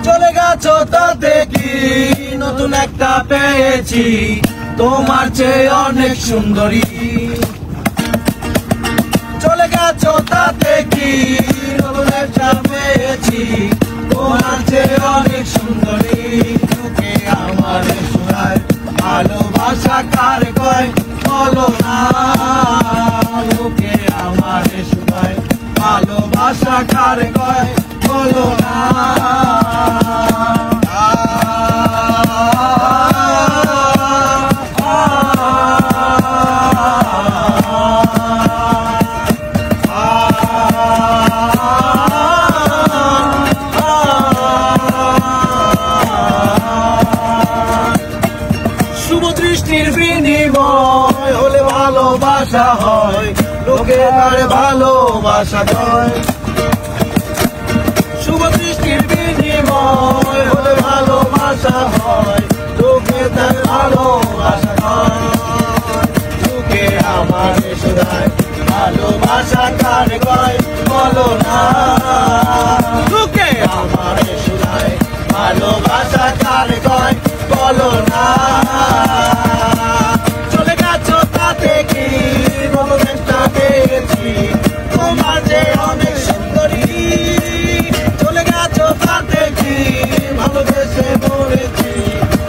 চলে গেছো তাতে কি নতুন একটা পেয়েছি, তোমার চেয়ে অনেক সুন্দরী। চলে গেছো তাতে কি নতুন একটা পেয়েছি, তোমার চেয়ে অনেক সুন্দরী। তোকে আমার শোনায় ভালোবাসা কার কয় বলো না, লোকে আমার শোনায় ভালোবাসা কার কয় বলো না। শুভ দৃষ্টির বিনিময় হলে ভালোবাসা হয়, লোকে তার ভালোবাসা দেয়। শুভ দৃষ্টির বিনিময় হলে ভালোবাসা হয়, লোকে তার ভালোবাসা দেয়। লোকে আমার শোনায় ভালোবাসা কার কয় বলো না, লোকে আমার শোনায় ভালোবাসা কার কয় বলো না। চলে গেছো তাতে কি নতুন একটা পেয়েছি, তোমার যে অনেক সুন্দরী। চলে গেছো তাতে কি ভালোবেসে মরেছি,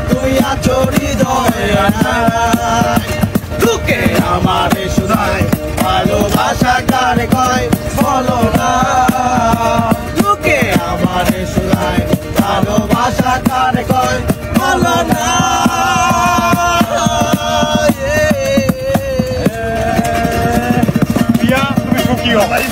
তুই আছো হৃদয়ে। লোকে আমার শোনায় ভালোবাসা কার কয় বলো না, লোকে আমার শোনায় ভালোবাসা কার কয় বলো না। তুমি সুখী হও ভাই।